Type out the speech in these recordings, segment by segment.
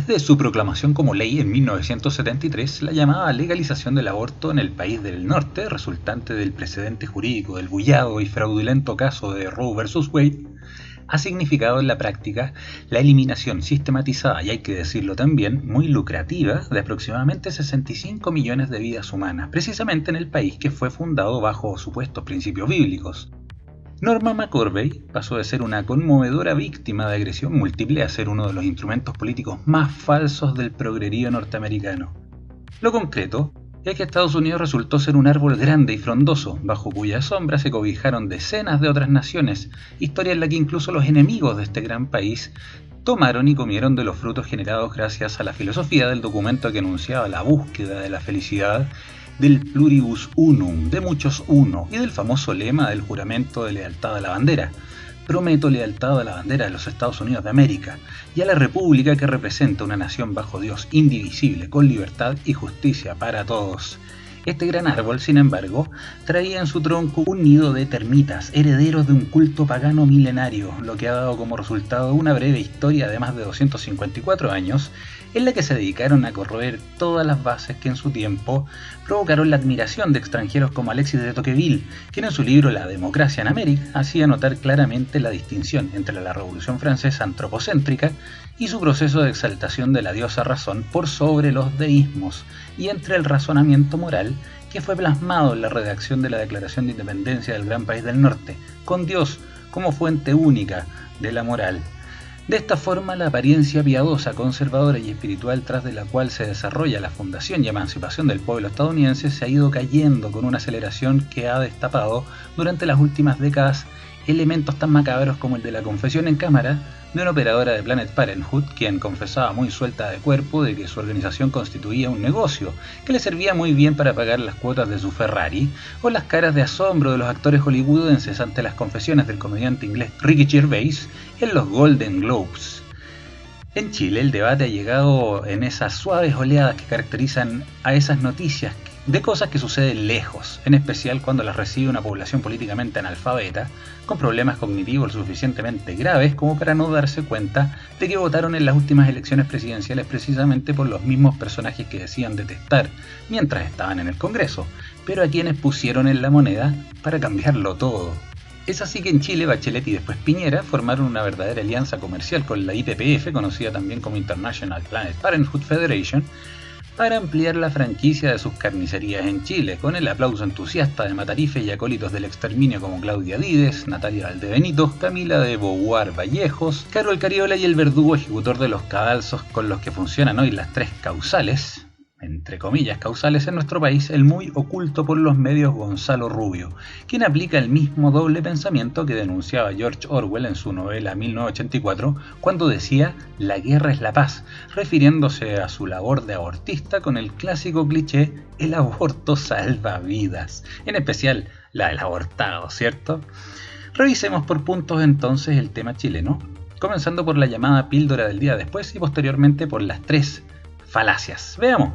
Desde su proclamación como ley en 1973, la llamada legalización del aborto en el país del norte, resultante del precedente jurídico del bullado y fraudulento caso de Roe vs. Wade, ha significado en la práctica la eliminación sistematizada, y hay que decirlo también, muy lucrativa, de aproximadamente 65 millones de vidas humanas, precisamente en el país que fue fundado bajo supuestos principios bíblicos. Norma McCorvey pasó de ser una conmovedora víctima de agresión múltiple a ser uno de los instrumentos políticos más falsos del progrerío norteamericano. Lo concreto es que Estados Unidos resultó ser un árbol grande y frondoso, bajo cuya sombra se cobijaron decenas de otras naciones, historia en la que incluso los enemigos de este gran país tomaron y comieron de los frutos generados gracias a la filosofía del documento que anunciaba la búsqueda de la felicidad, del pluribus unum, de muchos uno, y del famoso lema del juramento de lealtad a la bandera. Prometo lealtad a la bandera de los Estados Unidos de América y a la república que representa una nación bajo Dios indivisible, con libertad y justicia para todos. Este gran árbol, sin embargo, traía en su tronco un nido de termitas, herederos de un culto pagano milenario, lo que ha dado como resultado una breve historia de más de 254 años, en la que se dedicaron a corroer todas las bases que en su tiempo provocaron la admiración de extranjeros como Alexis de Tocqueville, quien en su libro La democracia en América hacía notar claramente la distinción entre la Revolución Francesa antropocéntrica y su proceso de exaltación de la diosa razón por sobre los deísmos, y entre el razonamiento moral que fue plasmado en la redacción de la Declaración de Independencia del Gran País del Norte, con Dios como fuente única de la moral. De esta forma, la apariencia piadosa, conservadora y espiritual tras de la cual se desarrolla la fundación y emancipación del pueblo estadounidense se ha ido cayendo con una aceleración que ha destapado durante las últimas décadas elementos tan macabros como el de la confesión en cámara de una operadora de Planned Parenthood, quien confesaba muy suelta de cuerpo de que su organización constituía un negocio que le servía muy bien para pagar las cuotas de su Ferrari, o las caras de asombro de los actores hollywoodenses ante las confesiones del comediante inglés Ricky Gervais en los Golden Globes. En Chile el debate ha llegado en esas suaves oleadas que caracterizan a esas noticias de cosas que suceden lejos, en especial cuando las recibe una población políticamente analfabeta, con problemas cognitivos lo suficientemente graves como para no darse cuenta de que votaron en las últimas elecciones presidenciales precisamente por los mismos personajes que decían detestar mientras estaban en el Congreso, pero a quienes pusieron en la moneda para cambiarlo todo. Es así que en Chile, Bachelet y después Piñera formaron una verdadera alianza comercial con la IPPF, conocida también como International Planned Parenthood Federation, para ampliar la franquicia de sus carnicerías en Chile, con el aplauso entusiasta de matarifes y acólitos del exterminio como Claudia Dides, Natalia Valdebenito, Camila de Beauvoir Vallejos, Carol Cariola y el verdugo ejecutor de los cadalsos con los que funcionan hoy las tres causales, entre comillas causales en nuestro país, el muy oculto por los medios Gonzalo Rubio, quien aplica el mismo doble pensamiento que denunciaba George Orwell en su novela 1984 cuando decía «la guerra es la paz», refiriéndose a su labor de abortista con el clásico cliché «el aborto salva vidas», en especial la del abortado, ¿cierto? Revisemos por puntos entonces el tema chileno, comenzando por la llamada píldora del día después y posteriormente por las tres falacias. Veamos.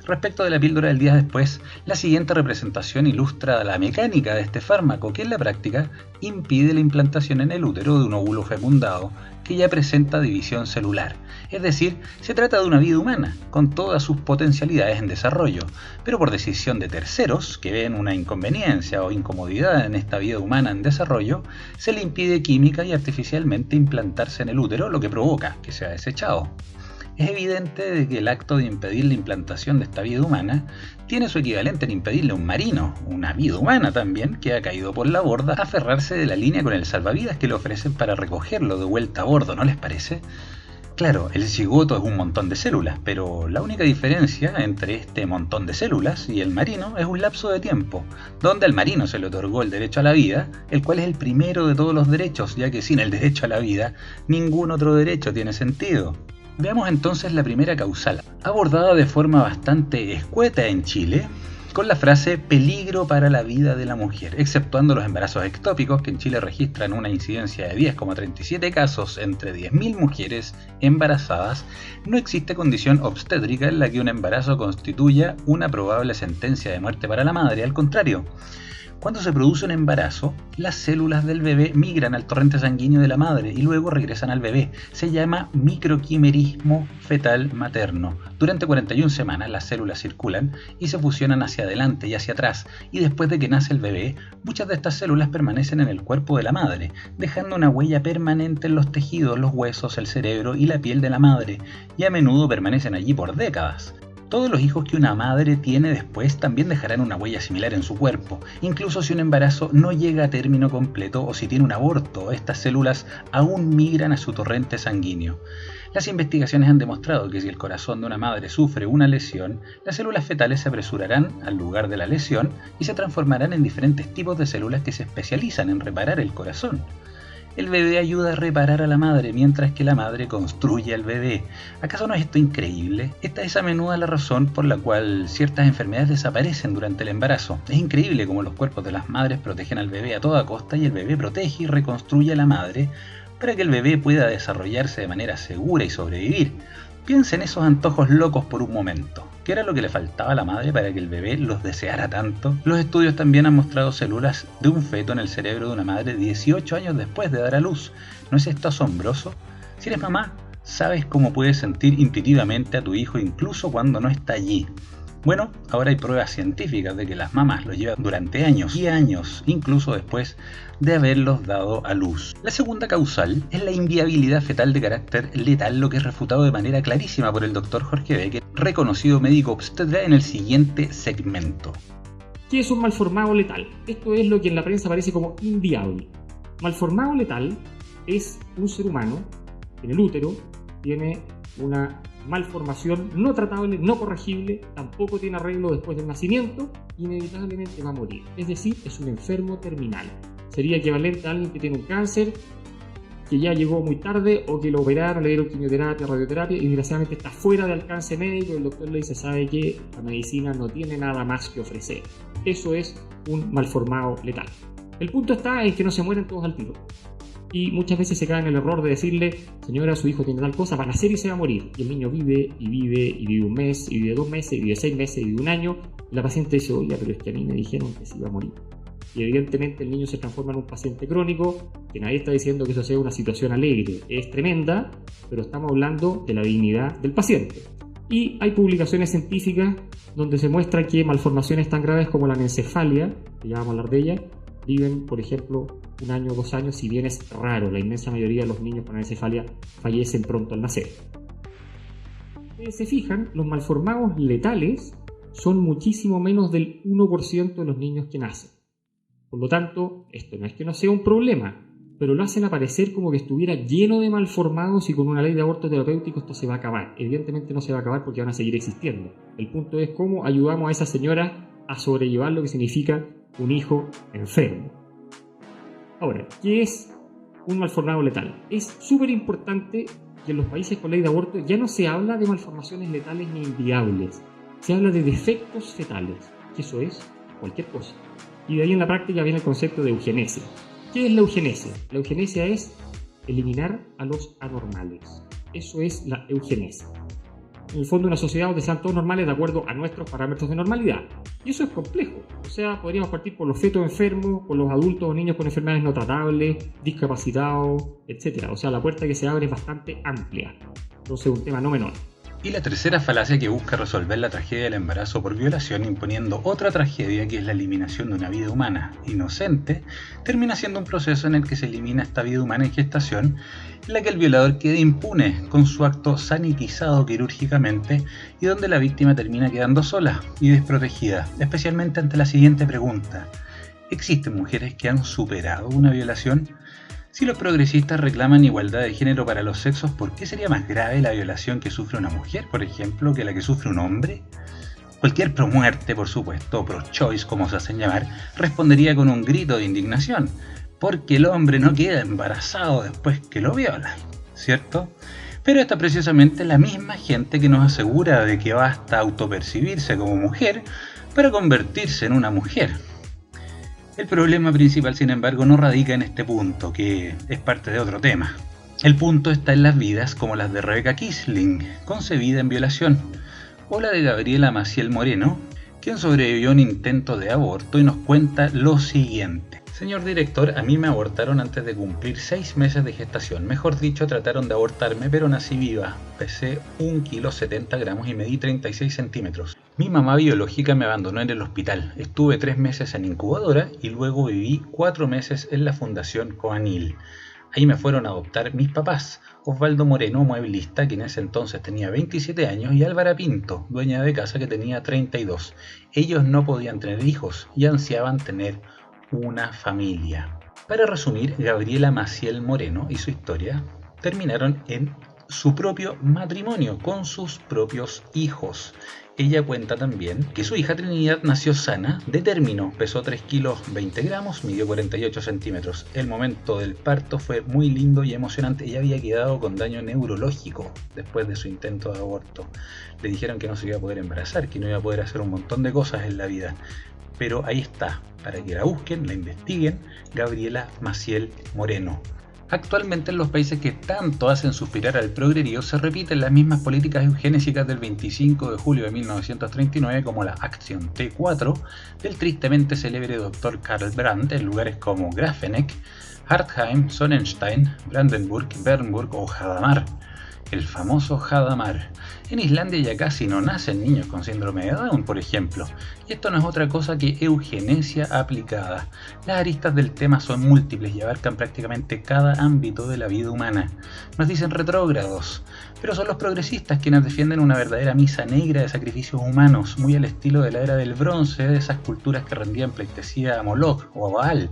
Respecto de la píldora del día después, la siguiente representación ilustra la mecánica de este fármaco que en la práctica impide la implantación en el útero de un óvulo fecundado que ya presenta división celular. Es decir, se trata de una vida humana, con todas sus potencialidades en desarrollo, pero por decisión de terceros, que ven una inconveniencia o incomodidad en esta vida humana en desarrollo, se le impide química y artificialmente implantarse en el útero, lo que provoca que sea desechado. Es evidente de que el acto de impedir la implantación de esta vida humana tiene su equivalente en impedirle a un marino, una vida humana también, que ha caído por la borda, aferrarse de la línea con el salvavidas que le ofrecen para recogerlo de vuelta a bordo, ¿no les parece? Claro, el cigoto es un montón de células, pero la única diferencia entre este montón de células y el marino es un lapso de tiempo, donde al marino se le otorgó el derecho a la vida, el cual es el primero de todos los derechos, ya que sin el derecho a la vida, ningún otro derecho tiene sentido. Veamos entonces la primera causal, abordada de forma bastante escueta en Chile, con la frase peligro para la vida de la mujer, exceptuando los embarazos ectópicos, que en Chile registran una incidencia de 10,37 casos entre 10.000 mujeres embarazadas. No existe condición obstétrica en la que un embarazo constituya una probable sentencia de muerte para la madre, al contrario. Cuando se produce un embarazo, las células del bebé migran al torrente sanguíneo de la madre y luego regresan al bebé. Se llama microquimerismo fetal materno. Durante 41 semanas las células circulan y se fusionan hacia adelante y hacia atrás, y después de que nace el bebé, muchas de estas células permanecen en el cuerpo de la madre, dejando una huella permanente en los tejidos, los huesos, el cerebro y la piel de la madre, y a menudo permanecen allí por décadas. Todos los hijos que una madre tiene después también dejarán una huella similar en su cuerpo. Incluso si un embarazo no llega a término completo o si tiene un aborto, estas células aún migran a su torrente sanguíneo. Las investigaciones han demostrado que si el corazón de una madre sufre una lesión, las células fetales se apresurarán al lugar de la lesión y se transformarán en diferentes tipos de células que se especializan en reparar el corazón. El bebé ayuda a reparar a la madre mientras que la madre construye al bebé. ¿Acaso no es esto increíble? Esta es a menudo la razón por la cual ciertas enfermedades desaparecen durante el embarazo. Es increíble cómo los cuerpos de las madres protegen al bebé a toda costa y el bebé protege y reconstruye a la madre para que el bebé pueda desarrollarse de manera segura y sobrevivir. Piensa en esos antojos locos por un momento. ¿Qué era lo que le faltaba a la madre para que el bebé los deseara tanto? Los estudios también han mostrado células de un feto en el cerebro de una madre 18 años después de dar a luz. ¿No es esto asombroso? Si eres mamá, sabes cómo puedes sentir intuitivamente a tu hijo incluso cuando no está allí. Bueno, ahora hay pruebas científicas de que las mamás lo llevan durante años y años, incluso después de haberlos dado a luz. La segunda causal es la inviabilidad fetal de carácter letal, lo que es refutado de manera clarísima por el Dr. Jorge Becker, reconocido médico obstetra, en el siguiente segmento. ¿Qué es un malformado letal? Esto es lo que en la prensa aparece como inviable. Malformado letal es un ser humano en el útero, tiene una malformación no tratable, no corregible, tampoco tiene arreglo después del nacimiento, inevitablemente va a morir. Es decir, es un enfermo terminal. Sería equivalente a alguien que tiene un cáncer, que ya llegó muy tarde o que lo operaron, le dieron quimioterapia, radioterapia y desgraciadamente está fuera de alcance médico y el doctor le dice, sabe que la medicina no tiene nada más que ofrecer. Eso es un malformado letal. El punto está en que no se mueren todos al tiro. Y muchas veces se cae en el error de decirle, señora, su hijo tiene tal cosa, va a nacer y se va a morir. Y el niño vive, y vive, y vive un mes, y vive 2 meses, y vive 6 meses, y vive un año. Y la paciente dice, oye, pero es que a mí me dijeron que se iba a morir. Y evidentemente el niño se transforma en un paciente crónico, que nadie está diciendo que eso sea una situación alegre. Es tremenda, pero estamos hablando de la dignidad del paciente. Y hay publicaciones científicas donde se muestra que malformaciones tan graves como la anencefalia, que ya vamos a hablar de ella, viven, por ejemplo, 1 año o 2 años, si bien es raro, la inmensa mayoría de los niños con anencefalia fallecen pronto al nacer. Se fijan, los malformados letales son muchísimo menos del 1% de los niños que nacen. Por lo tanto, esto no es que no sea un problema, pero lo hacen aparecer como que estuviera lleno de malformados y con una ley de aborto terapéutico esto se va a acabar. Evidentemente no se va a acabar porque van a seguir existiendo. El punto es cómo ayudamos a esa señora a sobrellevar lo que significa un hijo enfermo. Ahora, ¿qué es un malformado letal? Es súper importante que en los países con ley de aborto ya no se habla de malformaciones letales ni inviables. Se habla de defectos fetales, que eso es cualquier cosa. Y de ahí en la práctica viene el concepto de eugenesia. ¿Qué es la eugenesia? La eugenesia es eliminar a los anormales. Eso es la eugenesia. En el fondo, una sociedad donde sean todos normales de acuerdo a nuestros parámetros de normalidad. Y eso es complejo. O sea, podríamos partir por los fetos enfermos, por los adultos o niños con enfermedades no tratables, discapacitados, etc. O sea, la puerta que se abre es bastante amplia. Entonces, un tema no menor. Y la tercera falacia que busca resolver la tragedia del embarazo por violación imponiendo otra tragedia que es la eliminación de una vida humana inocente, termina siendo un proceso en el que se elimina esta vida humana en gestación, en la que el violador queda impune con su acto sanitizado quirúrgicamente y donde la víctima termina quedando sola y desprotegida, especialmente ante la siguiente pregunta: ¿existen mujeres que han superado una violación? Si los progresistas reclaman igualdad de género para los sexos, ¿por qué sería más grave la violación que sufre una mujer, por ejemplo, que la que sufre un hombre? Cualquier pro-muerte, por supuesto, o pro-choice, como se hacen llamar, respondería con un grito de indignación, porque el hombre no queda embarazado después que lo viola, ¿cierto? Pero esta precisamente es la misma gente que nos asegura de que basta autopercibirse como mujer para convertirse en una mujer. El problema principal, sin embargo, no radica en este punto, que es parte de otro tema. El punto está en las vidas como las de Rebecca Kiesling, concebida en violación, o la de Gabriela Maciel Moreno, quien sobrevivió a un intento de aborto y nos cuenta lo siguiente. Señor director, a mí me abortaron antes de cumplir 6 meses de gestación. Mejor dicho, trataron de abortarme, pero nací viva. Pesé 1,70 kg y medí 36 centímetros. Mi mamá biológica me abandonó en el hospital. Estuve 3 meses en incubadora y luego viví 4 meses en la Fundación Coanil. Ahí me fueron a adoptar mis papás, Osvaldo Moreno, mueblista, que en ese entonces tenía 27 años, y Álvara Pinto, dueña de casa, que tenía 32. Ellos no podían tener hijos y ansiaban tener una familia. Para resumir, Gabriela Maciel Moreno y su historia terminaron en su propio matrimonio con sus propios hijos. Ella cuenta también que su hija Trinidad nació sana, de término, pesó 3 kilos 20 gramos, midió 48 centímetros. El momento del parto fue muy lindo y emocionante. Ella había quedado con daño neurológico después de su intento de aborto. Le dijeron que no se iba a poder embarazar, que no iba a poder hacer un montón de cosas en la vida. Pero ahí está, para que la busquen, la investiguen, Gabriela Maciel Moreno. Actualmente en los países que tanto hacen suspirar al progrerío se repiten las mismas políticas eugenésicas del 25 de julio de 1939 como la Acción T4 del tristemente célebre Dr. Karl Brandt en lugares como Grafenegg, Hartheim, Sonnenstein, Brandenburg, Bernburg o Hadamar. El famoso Hadamar. En Islandia ya casi no nacen niños con síndrome de Down, por ejemplo. Y esto no es otra cosa que eugenesia aplicada. Las aristas del tema son múltiples y abarcan prácticamente cada ámbito de la vida humana. Nos dicen retrógrados, pero son los progresistas quienes defienden una verdadera misa negra de sacrificios humanos, muy al estilo de la era del bronce, de esas culturas que rendían pleitesía a Moloch o a Baal.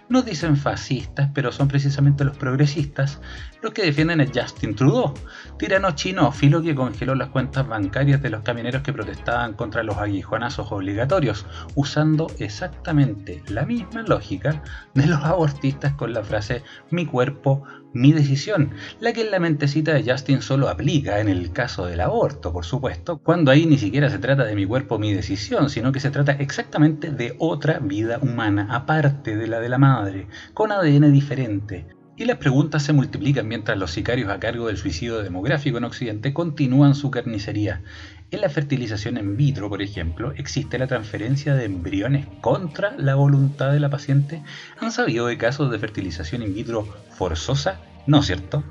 Nos dicen fascistas, pero son precisamente los progresistas los que defienden a Justin Trudeau, tirano chinófilo que congeló las cuentas bancarias de los camioneros que protestaban contra los aguijonazos obligatorios, usando exactamente la misma lógica de los abortistas con la frase "mi cuerpo, mi decisión", la que en la mentecita de Justin solo aplica en el caso del aborto, por supuesto, cuando ahí ni siquiera se trata de mi cuerpo, mi decisión, sino que se trata exactamente de otra vida humana, aparte de la de la madre, con ADN diferente. Y las preguntas se multiplican mientras los sicarios a cargo del suicidio demográfico en Occidente continúan su carnicería. En la fertilización in vitro, por ejemplo, ¿existe la transferencia de embriones contra la voluntad de la paciente? ¿Han sabido de casos de fertilización in vitro forzosa? No, ¿cierto?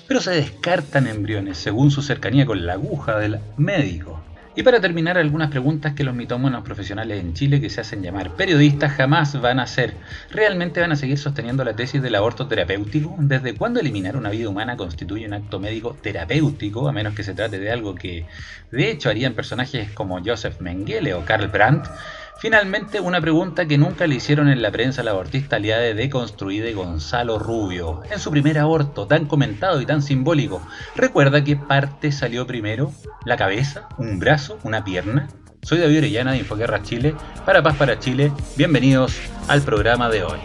Pero se descartan embriones según su cercanía con la aguja del médico. Y para terminar, algunas preguntas que los mitómanos profesionales en Chile que se hacen llamar periodistas jamás van a hacer. ¿Realmente van a seguir sosteniendo la tesis del aborto terapéutico? ¿Desde cuándo eliminar una vida humana constituye un acto médico terapéutico, a menos que se trate de algo que de hecho harían personajes como Joseph Mengele o Karl Brandt? Finalmente, una pregunta que nunca le hicieron en la prensa al abortista aliada de Deconstruida Gonzalo Rubio. En su primer aborto, tan comentado y tan simbólico, ¿recuerda qué parte salió primero? ¿La cabeza? ¿Un brazo? ¿Una pierna? Soy David Orellana de Infoguerra Chile, para Paz para Chile. Bienvenidos al programa de hoy.